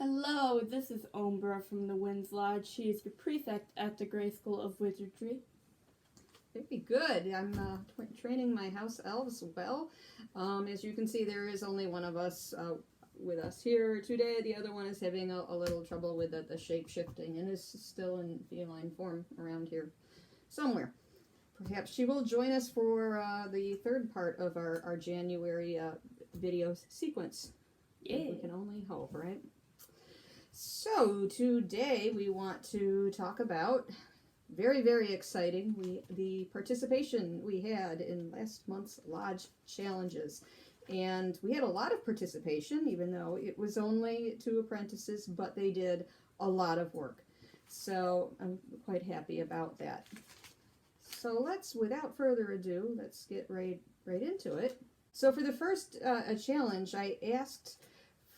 Hello, this is Ombra from the Winds Lodge. She is the prefect at the Gray School of Wizardry. Very good. I'm training my house elves well. As you can see, there is only one of us with us here today. The other one is having a little trouble with the shape-shifting and is still in feline form around here somewhere. Perhaps she will join us for the third part of our January video sequence. Yeah. We can only hope, right? So today we want to talk about very, very exciting the participation we had in last month's Lodge Challenges. And we had a lot of participation, even though it was only 2 apprentices, but they did a lot of work. So I'm quite happy about that. So let's, without further ado, let's get right into it. So for the first challenge, I asked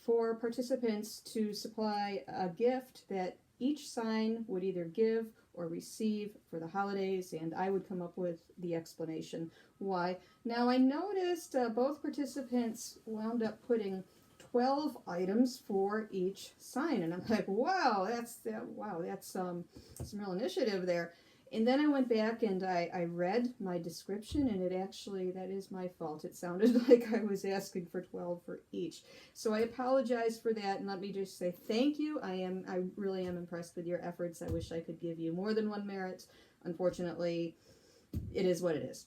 for participants to supply a gift that each sign would either give or receive for the holidays, and I would come up with the explanation why. Now I noticed both participants wound up putting 12 items for each sign, and I'm like, wow, that's some real initiative there. And then I went back and I read my description, and that is my fault. It sounded like I was asking for 12 for each. So I apologize for that, and let me just say thank you. I really am impressed with your efforts. I wish I could give you more than 1 merit. Unfortunately, it is what it is.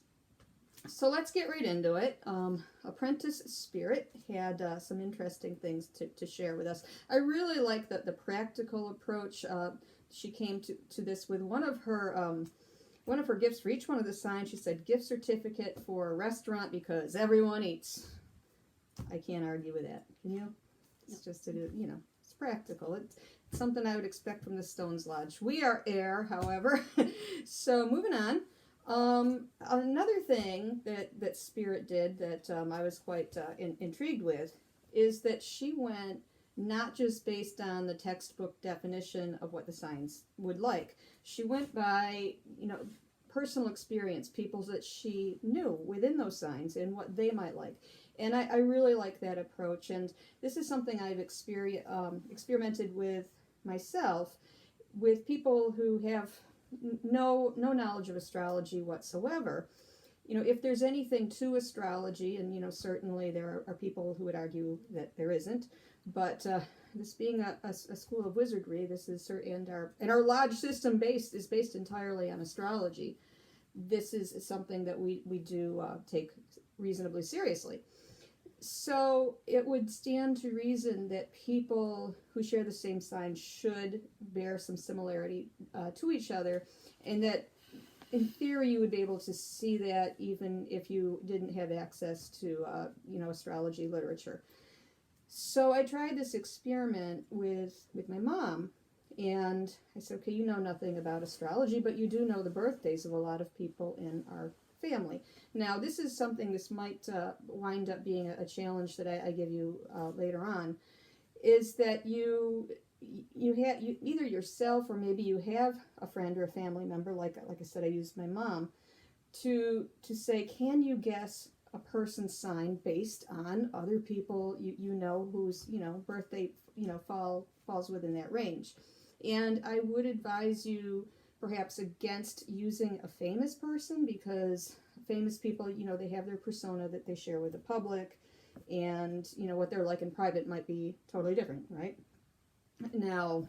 So let's get right into it. Apprentice Spirit had some interesting things to share with us. I really like the practical approach. She came to this with one of her gifts for each one of the signs. She said, gift certificate for a restaurant because everyone eats. I can't argue with that. Can you? It's just, it's practical. It's something I would expect from the Stones Lodge. We are air, however. So moving on. Another thing that Spirit did that I was quite intrigued with is that she went not just based on the textbook definition of what the signs would like. She went by, personal experience, people that she knew within those signs and what they might like. And I really like that approach. And this is something I've experimented with myself, with people who have no knowledge of astrology whatsoever. If there's anything to astrology, and certainly there are people who would argue that there isn't, but this being a school of wizardry, this is and our lodge system is based entirely on astrology. This is something that we do take reasonably seriously. So it would stand to reason that people who share the same sign should bear some similarity to each other, and that in theory you would be able to see that even if you didn't have access to astrology literature. So I tried this experiment with my mom, and I said, okay, you know nothing about astrology, but you do know the birthdays of a lot of people in our family. Now, this might wind up being a challenge that I give you later on, is that you either yourself or maybe you have a friend or a family member, like I said, I used my mom, to say, can you guess a person's sign based on other people you know whose birthday falls within that range. And I would advise you perhaps against using a famous person, because famous people, they have their persona that they share with the public, and what they're like in private might be totally different, right? Now,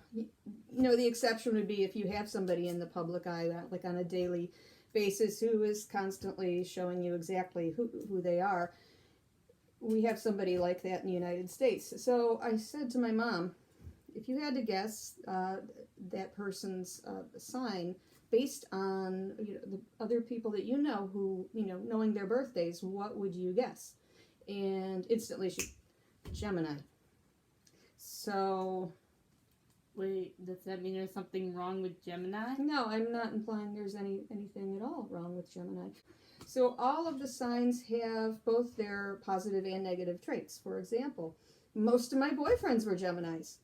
the exception would be if you have somebody in the public eye, like on a daily basis, who is constantly showing you exactly who they are. We have somebody like that in the United States. So I said to my mom, if you had to guess that person's sign based on the other people that who, knowing their birthdays, what would you guess? And instantly Gemini. So... Wait, does that mean there's something wrong with Gemini? No, I'm not implying there's anything at all wrong with Gemini. So all of the signs have both their positive and negative traits. For example, most of my boyfriends were Geminis,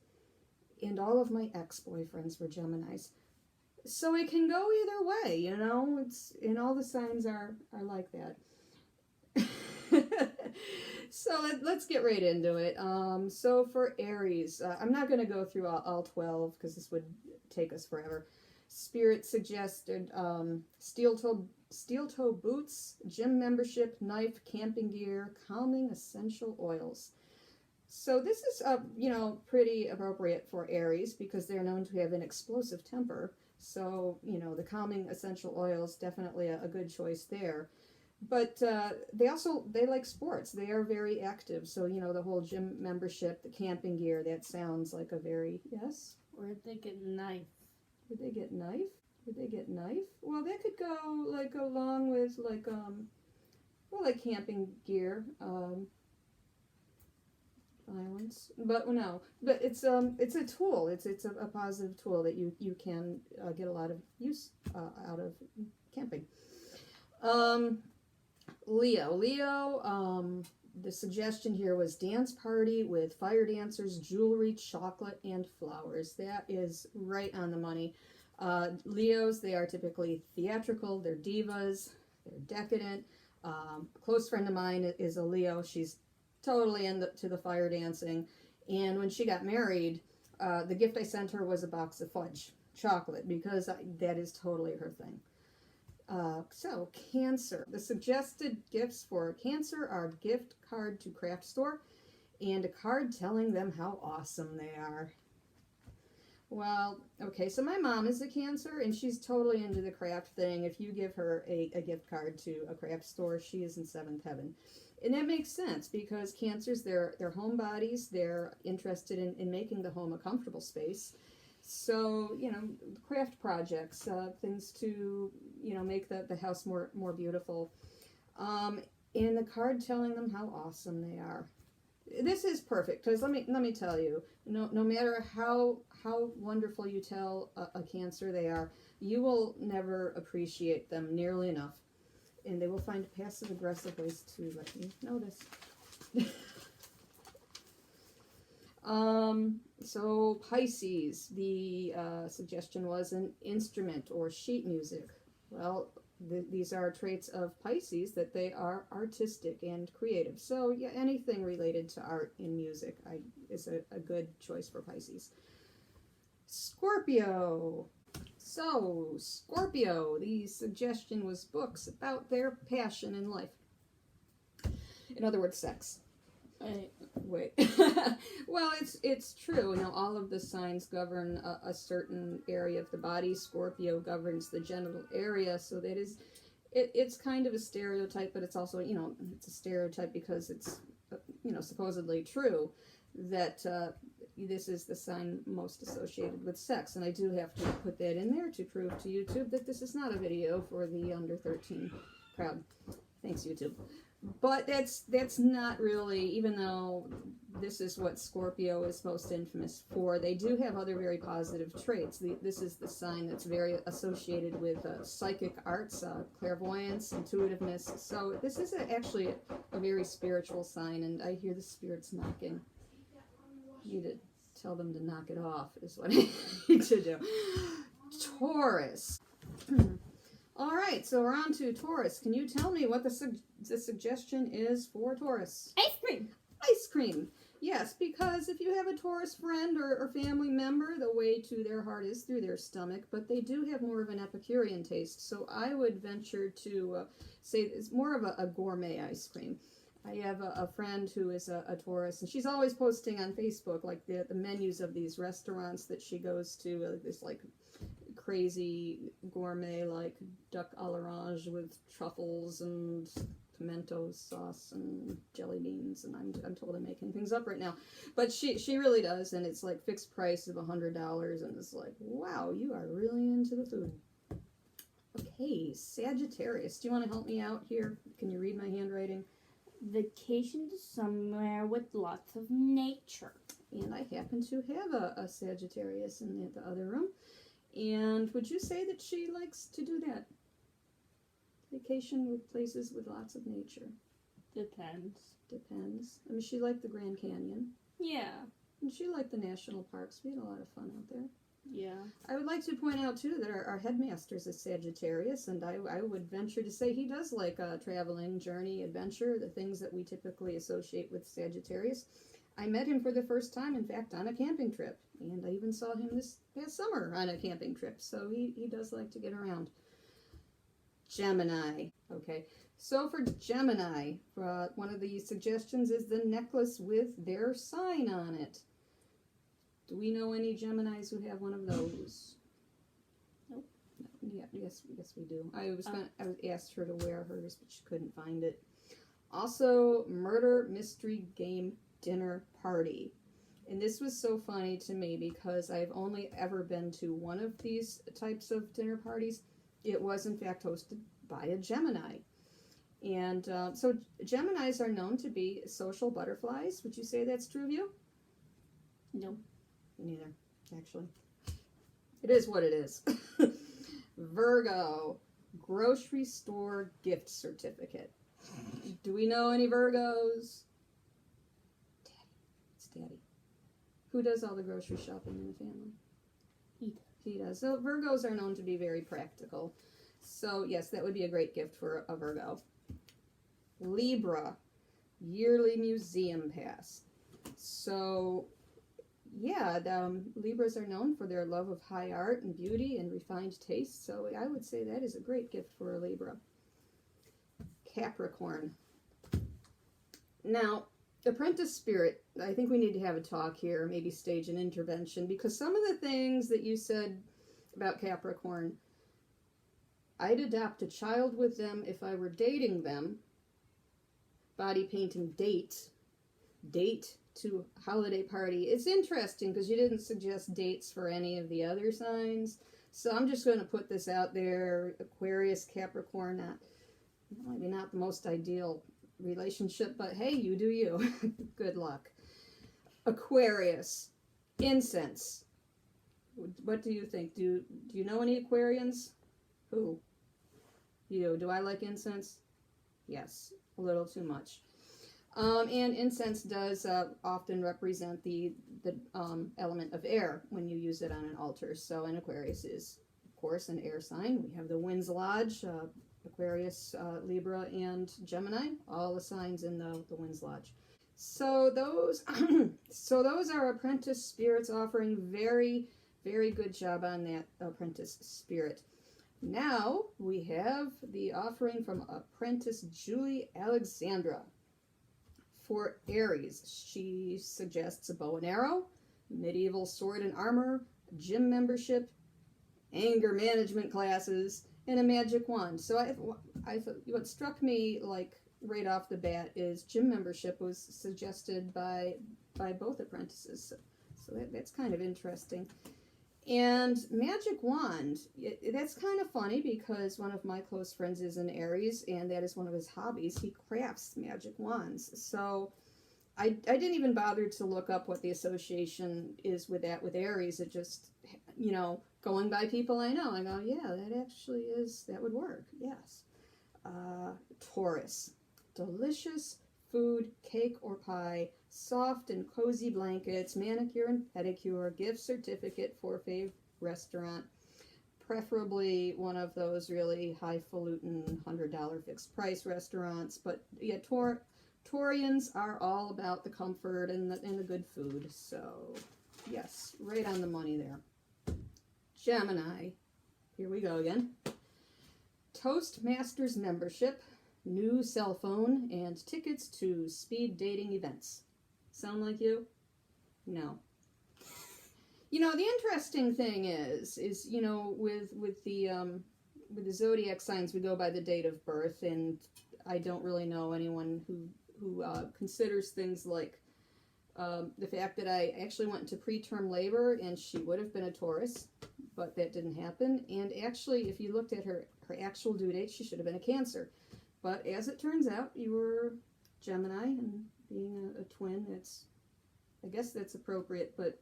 and all of my ex-boyfriends were Geminis. So it can go either way, and all the signs are like that. So let's get right into it. So for Aries, I'm not going to go through all 12 because this would take us forever. Spirit suggested steel toe boots, gym membership, knife, camping gear, calming essential oils. So this is, pretty appropriate for Aries because they're known to have an explosive temper. So, the calming essential oils, definitely a good choice there. But they like sports. They are very active. So, the whole gym membership, the camping gear, that sounds like a very, yes? Where'd they get knife? Would they get knife? Would they get knife? Well, that could go, along with, camping gear. Violence, but no, but it's a tool. It's a positive tool that you can get a lot of use out of camping. Leo. The suggestion here was dance party with fire dancers, jewelry, chocolate, and flowers. That is right on the money. Leos, they are typically theatrical. They're divas. They're decadent. A close friend of mine is a Leo. She's totally into the fire dancing, and when she got married, the gift I sent her was a box of fudge chocolate because that is totally her thing. So Cancer, the suggested gifts for Cancer are gift card to craft store and a card telling them how awesome they are. Well, okay, so my mom is a Cancer and she's totally into the craft thing. If you give her a gift card to a craft store, she is in seventh heaven. And that makes sense because Cancers, they're homebodies. They're interested in making the home a comfortable space. So, craft projects, things to, make the house more beautiful. And the card telling them how awesome they are. This is perfect because let me tell you, no matter how wonderful you tell a Cancer they are, you will never appreciate them nearly enough. And they will find passive-aggressive ways to let you know this. So Pisces, the suggestion was an instrument or sheet music. Well, these are traits of Pisces, that they are artistic and creative. So yeah, anything related to art and music is a good choice for Pisces. Scorpio. So, Scorpio, the suggestion was books about their passion in life. In other words, sex. Wait. Well, it's true. All of the signs govern a certain area of the body. Scorpio governs the genital area, so that is, it's kind of a stereotype, but it's also, it's a stereotype because it's, supposedly true that this is the sign most associated with sex. And I do have to put that in there to prove to YouTube that this is not a video for the under 13 crowd. Thanks, YouTube. But that's not really, even though this is what Scorpio is most infamous for, they do have other very positive traits. This is the sign that's very associated with psychic arts, clairvoyance, intuitiveness. So this is actually a very spiritual sign, and I hear the spirits knocking. I need to tell them to knock it off is what I need to do. Taurus. All right, so we're on to Taurus. Can you tell me what the suggestion is for Taurus? Ice cream. Ice cream. Yes, because if you have a Taurus friend or family member, the way to their heart is through their stomach, but they do have more of an Epicurean taste. So I would venture to say it's more of a gourmet ice cream. I have a friend who is a Taurus, and she's always posting on Facebook like the menus of these restaurants that she goes to, this like crazy gourmet like duck à l'orange with truffles and pimento sauce and jelly beans, and I'm totally making things up right now, but she really does, and it's like fixed price of $100, and it's like, wow, you are really into the food. Okay, Sagittarius, do you want to help me out here? Can you read my handwriting? Vacation to somewhere with lots of nature. And I happen to have a Sagittarius in the other room. And would you say that she likes to do that? Vacation with places with lots of nature. Depends. I mean, she liked the Grand Canyon. Yeah. And she liked the national parks. We had a lot of fun out there. Yeah. I would like to point out, too, that our headmaster is a Sagittarius, and I would venture to say he does like traveling, journey, adventure, the things that we typically associate with Sagittarius. I met him for the first time, in fact, on a camping trip, and I even saw him this past summer on a camping trip, so he does like to get around. Gemini. Okay, so for Gemini, one of the suggestions is the necklace with their sign on it. Do we know any Geminis who have one of those? Nope. Yeah, yes, we do. I asked her to wear hers, but she couldn't find it. Also, murder mystery game dinner party. And this was so funny to me because I've only ever been to one of these types of dinner parties. It was, in fact, hosted by a Gemini. And so Geminis are known to be social butterflies. Would you say that's true of you? No. Me neither, actually. It is what it is. Virgo, grocery store gift certificate. Do we know any Virgos? Daddy. It's Daddy. Who does all the grocery shopping in the family? He does. So Virgos are known to be very practical. So yes, that would be a great gift for a Virgo. Libra, yearly museum pass. So yeah, Libras are known for their love of high art and beauty and refined taste. So I would say that is a great gift for a Libra. Capricorn. Now, apprentice spirit, I think we need to have a talk here, maybe stage an intervention, because some of the things that you said about Capricorn, I'd adopt a child with them if I were dating them. Body painting date to holiday party. It's interesting because you didn't suggest dates for any of the other signs. So I'm just going to put this out there. Aquarius, Capricorn, maybe not the most ideal relationship, but hey, you do you. Good luck. Aquarius, incense. What do you think? Do you know any Aquarians? Who? You. Do I like incense? Yes, a little too much. And incense does often represent the element of air when you use it on an altar. So an Aquarius is, of course, an air sign. We have the Winds Lodge, Aquarius, Libra, and Gemini, all the signs in the Winds Lodge. So those are apprentice spirits offering very, very good job on that apprentice spirit. Now we have the offering from apprentice Julie Alexandra. For Aries, she suggests a bow and arrow, medieval sword and armor, gym membership, anger management classes, and a magic wand. So I thought what struck me like right off the bat is gym membership was suggested by both apprentices. So that's kind of interesting. And magic wand, that's kind of funny because one of my close friends is an Aries, and that is one of his hobbies. He crafts magic wands. So I didn't even bother to look up what the association is with that with Aries. It just, going by people I know, I go, yeah, that would work, yes. Taurus, delicious food, cake or pie, soft and cozy blankets, manicure and pedicure, gift certificate for fave restaurant, preferably one of those really highfalutin $100 fixed price restaurants. But yeah, Taurians are all about the comfort and the good food. So yes, right on the money there. Gemini, here we go again. Toastmasters membership, new cell phone, and tickets to speed dating events. Sound like you? No. The interesting thing is with the zodiac signs, we go by the date of birth, and I don't really know anyone who considers things like the fact that I actually went into preterm labor, and she would have been a Taurus, but that didn't happen. And actually, if you looked at her actual due date, she should have been a Cancer. But as it turns out, you were Gemini, and being a twin, I guess that's appropriate. But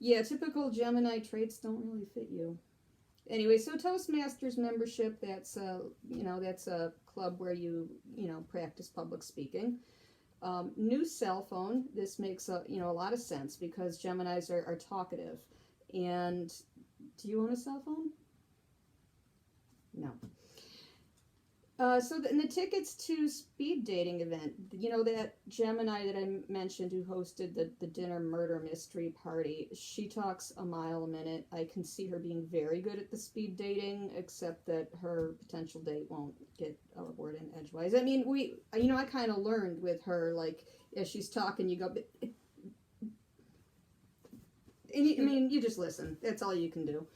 yeah, typical Gemini traits don't really fit you. Anyway, so Toastmasters membership, that's a club where you practice public speaking. New cell phone, this makes a lot of sense because Geminis are talkative. And do you own a cell phone? No. And the tickets to speed dating event, you know, that Gemini that I mentioned who hosted the dinner murder mystery party, she talks a mile a minute. I can see her being very good at the speed dating, except that her potential date won't get a word in edgewise. I mean, I kind of learned with her, like, as she's talking, you go, you just listen. That's all you can do.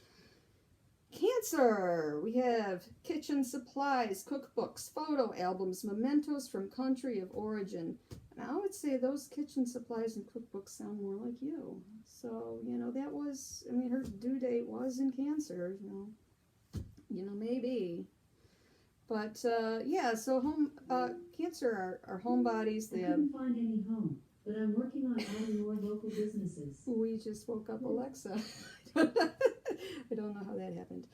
Cancer! We have kitchen supplies, cookbooks, photo albums, mementos from country of origin. And I would say those kitchen supplies and cookbooks sound more like you. So, that was, her due date was in Cancer, maybe. But, so Cancer are homebodies. I couldn't find any home, but I'm working on adding more local businesses. We just woke up Alexa. I don't know how that happened.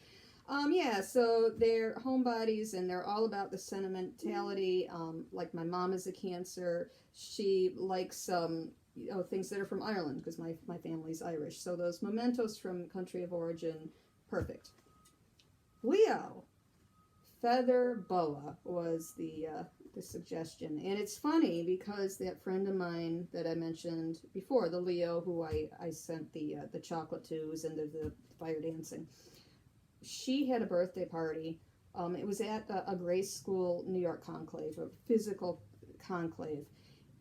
So they're homebodies and they're all about the sentimentality. Like my mom is a Cancer. She likes things that are from Ireland because my family's Irish. So those mementos from country of origin, perfect. Leo, feather boa was the suggestion. And it's funny because that friend of mine that I mentioned before, the Leo who I sent the chocolate twos and the fire dancing, she had a birthday party. It was at a Grace School New York conclave, a physical conclave.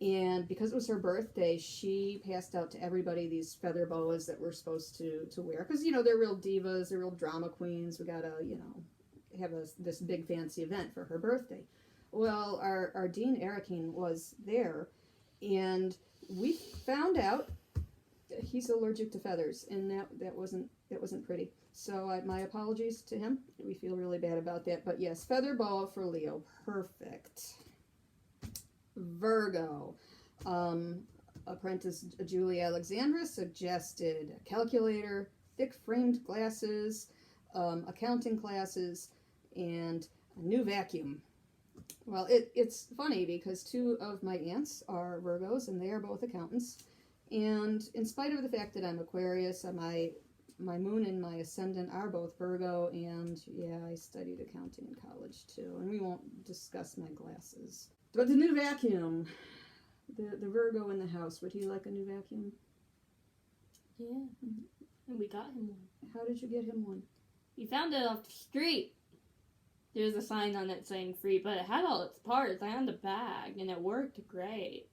And because it was her birthday, she passed out to everybody these feather boas that we're supposed to wear. Because, they're real divas, they're real drama queens. We got to, have this big fancy event for her birthday. Well, our Dean Erickine was there, and we found out that he's allergic to feathers, and that wasn't pretty. So my apologies to him. We feel really bad about that. But yes, feather boa for Leo, perfect. Virgo, apprentice Julie Alexandra suggested a calculator, thick framed glasses, accounting classes, and a new vacuum. Well, it's funny because two of my aunts are Virgos and they are both accountants. And in spite of the fact that I'm Aquarius, my moon and my ascendant are both Virgo, and I studied accounting in college too. And we won't discuss my glasses. But the new vacuum, the Virgo in the house, would he like a new vacuum? Yeah. And we got him one. How did you get him one? We found it off the street. There's a sign on it saying free, but it had all its parts. I found the bag, and it worked great.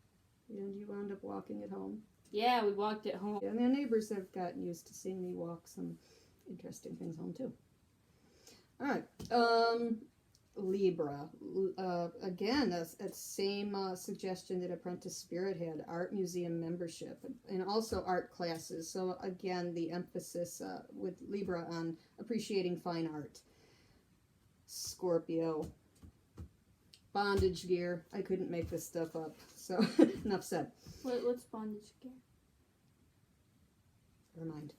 And you wound up walking it home? Yeah, we walked it home. And the neighbors have gotten used to seeing me walk some interesting things home, too. All right. Libra. Again, a same suggestion that Apprentice Spirit had, art museum membership, and also art classes. So, again, the emphasis with Libra on appreciating fine art. Scorpio, bondage gear. I couldn't make this stuff up, so enough said. What's bondage gear? Never mind.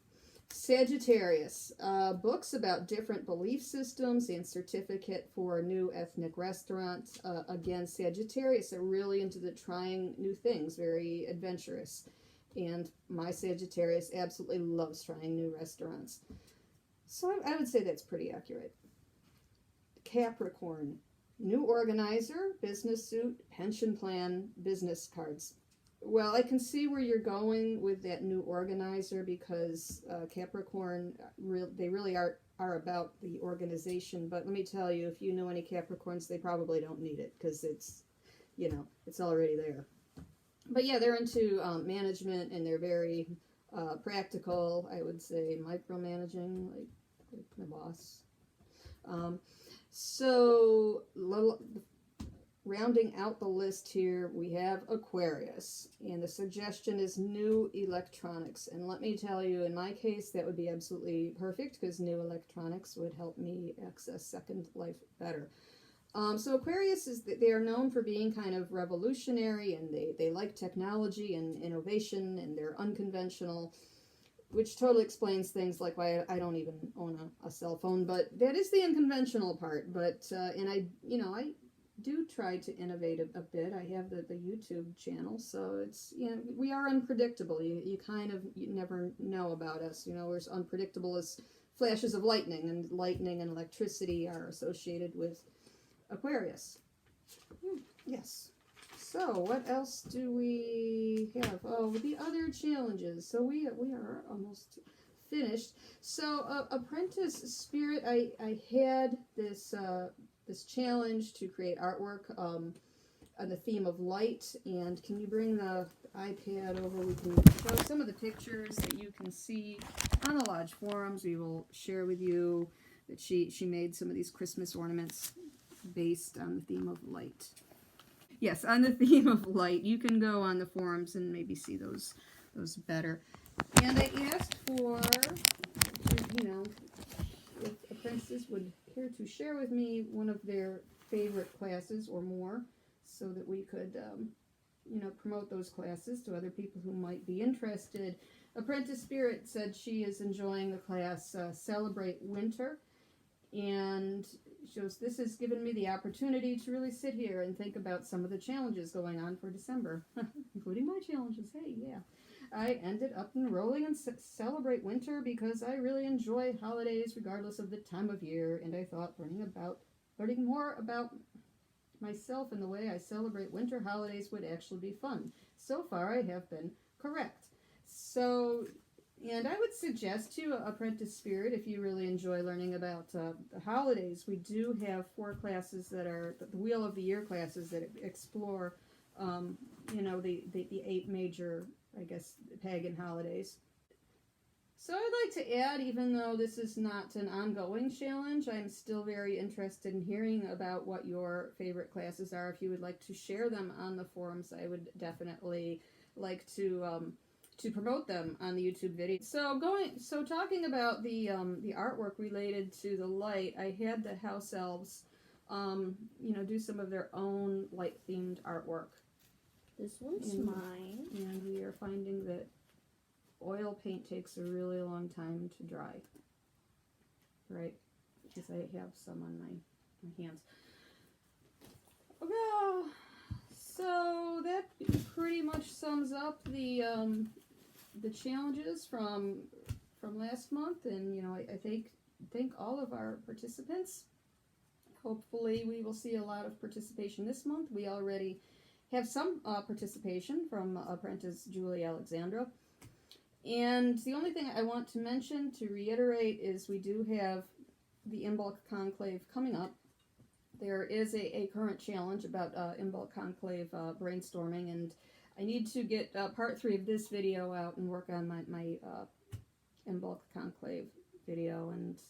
Sagittarius, books about different belief systems and certificate for new ethnic restaurants. Again, Sagittarius are really into the trying new things, very adventurous. And my Sagittarius absolutely loves trying new restaurants. So I would say that's pretty accurate. Capricorn, new organizer, business suit, pension plan, business cards. Well, I can see where you're going with that new organizer because Capricorn, they really are about the organization. But let me tell you, if you know any Capricorns, they probably don't need it because it's already there. But yeah, they're into management and they're very practical. I would say micromanaging, like my boss. So, rounding out the list here, we have Aquarius, and the suggestion is new electronics. And let me tell you, in my case, that would be absolutely perfect because new electronics would help me access Second Life better. So Aquarius, they are known for being kind of revolutionary, and they like technology and innovation, and they're unconventional, which totally explains things like why I don't even own a cell phone. But that is the unconventional part. But and I do try to innovate a bit. I have the YouTube channel, so it's, we are unpredictable. You you never know about us. We're as unpredictable as flashes of lightning, and lightning and electricity are associated with Aquarius. Yes. So what else do we have? Oh, the other challenges. So we are almost finished. So apprentice spirit, I had this this challenge to create artwork on the theme of light. And can you bring the iPad over? We can show some of the pictures that you can see on the Lodge forums. We will share with you that she made some of these Christmas ornaments based on the theme of light. Yes, on the theme of light. You can go on the forums and maybe see those better. And I asked for, if apprentices would care to share with me one of their favorite classes or more, so that we could, promote those classes to other people who might be interested. Apprentice Spirit said she is enjoying the class Celebrate Winter, and she goes, this has given me the opportunity to really sit here and think about some of the challenges going on for December, including my challenges. Hey, yeah. I ended up enrolling in Celebrate Winter because I really enjoy holidays regardless of the time of year, and I thought learning more about myself and the way I celebrate winter holidays would actually be fun. So far, I have been correct. So, and I would suggest to Apprentice Spirit, if you really enjoy learning about the holidays, we do have 4 classes that are the Wheel of the Year classes that explore, the 8 major, I guess, pagan holidays. So I'd like to add, even though this is not an ongoing challenge, I'm still very interested in hearing about what your favorite classes are. If you would like to share them on the forums, I would definitely like to promote them on the YouTube video. So talking about the artwork related to the light, I had the house elves, do some of their own light themed artwork. This one's mine. And we are finding that oil paint takes a really long time to dry. Right? Because I have some on my hands. Okay. So that pretty much sums up the challenges from last month, and I thank all of our participants. Hopefully we will see a lot of participation this month. We already have some participation from Apprentice Julie Alexandra. And the only thing I want to mention, to reiterate, is we do have the Imbolc Conclave coming up. There is a current challenge about Imbolc Conclave brainstorming, and I need to get part 3 of this video out and work on my Imbolc Conclave video, and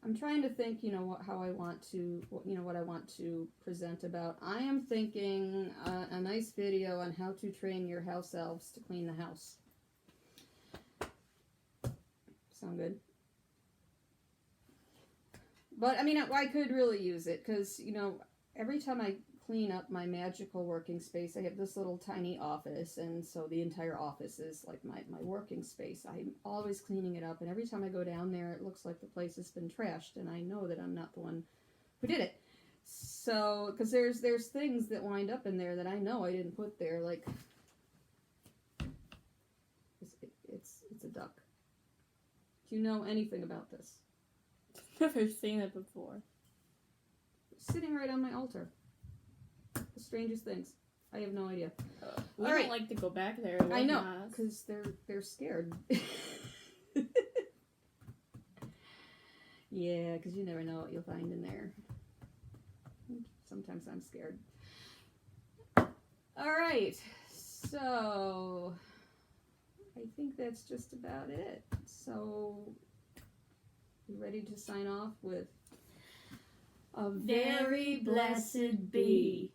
I'm trying to think, how I want to, what I want to present about. I am thinking a nice video on how to train your house elves to clean the house. Sound good? But, I could really use it, because, every time I clean up my magical working space, I have this little tiny office, and so the entire office is like my working space. I'm always cleaning it up, and every time I go down there, it looks like the place has been trashed, and I know that I'm not the one who did it. So, because there's things that wind up in there that I know I didn't put there, like, it's a duck. Do you know anything about this? Never seen it before. Sitting right on my altar. The strangest things. I have no idea. We All don't right. like to go back there. I know, because they're scared. Yeah, because you never know what you'll find in there. Sometimes I'm scared. All right, so I think that's just about it. So, you ready to sign off with a very blessed be?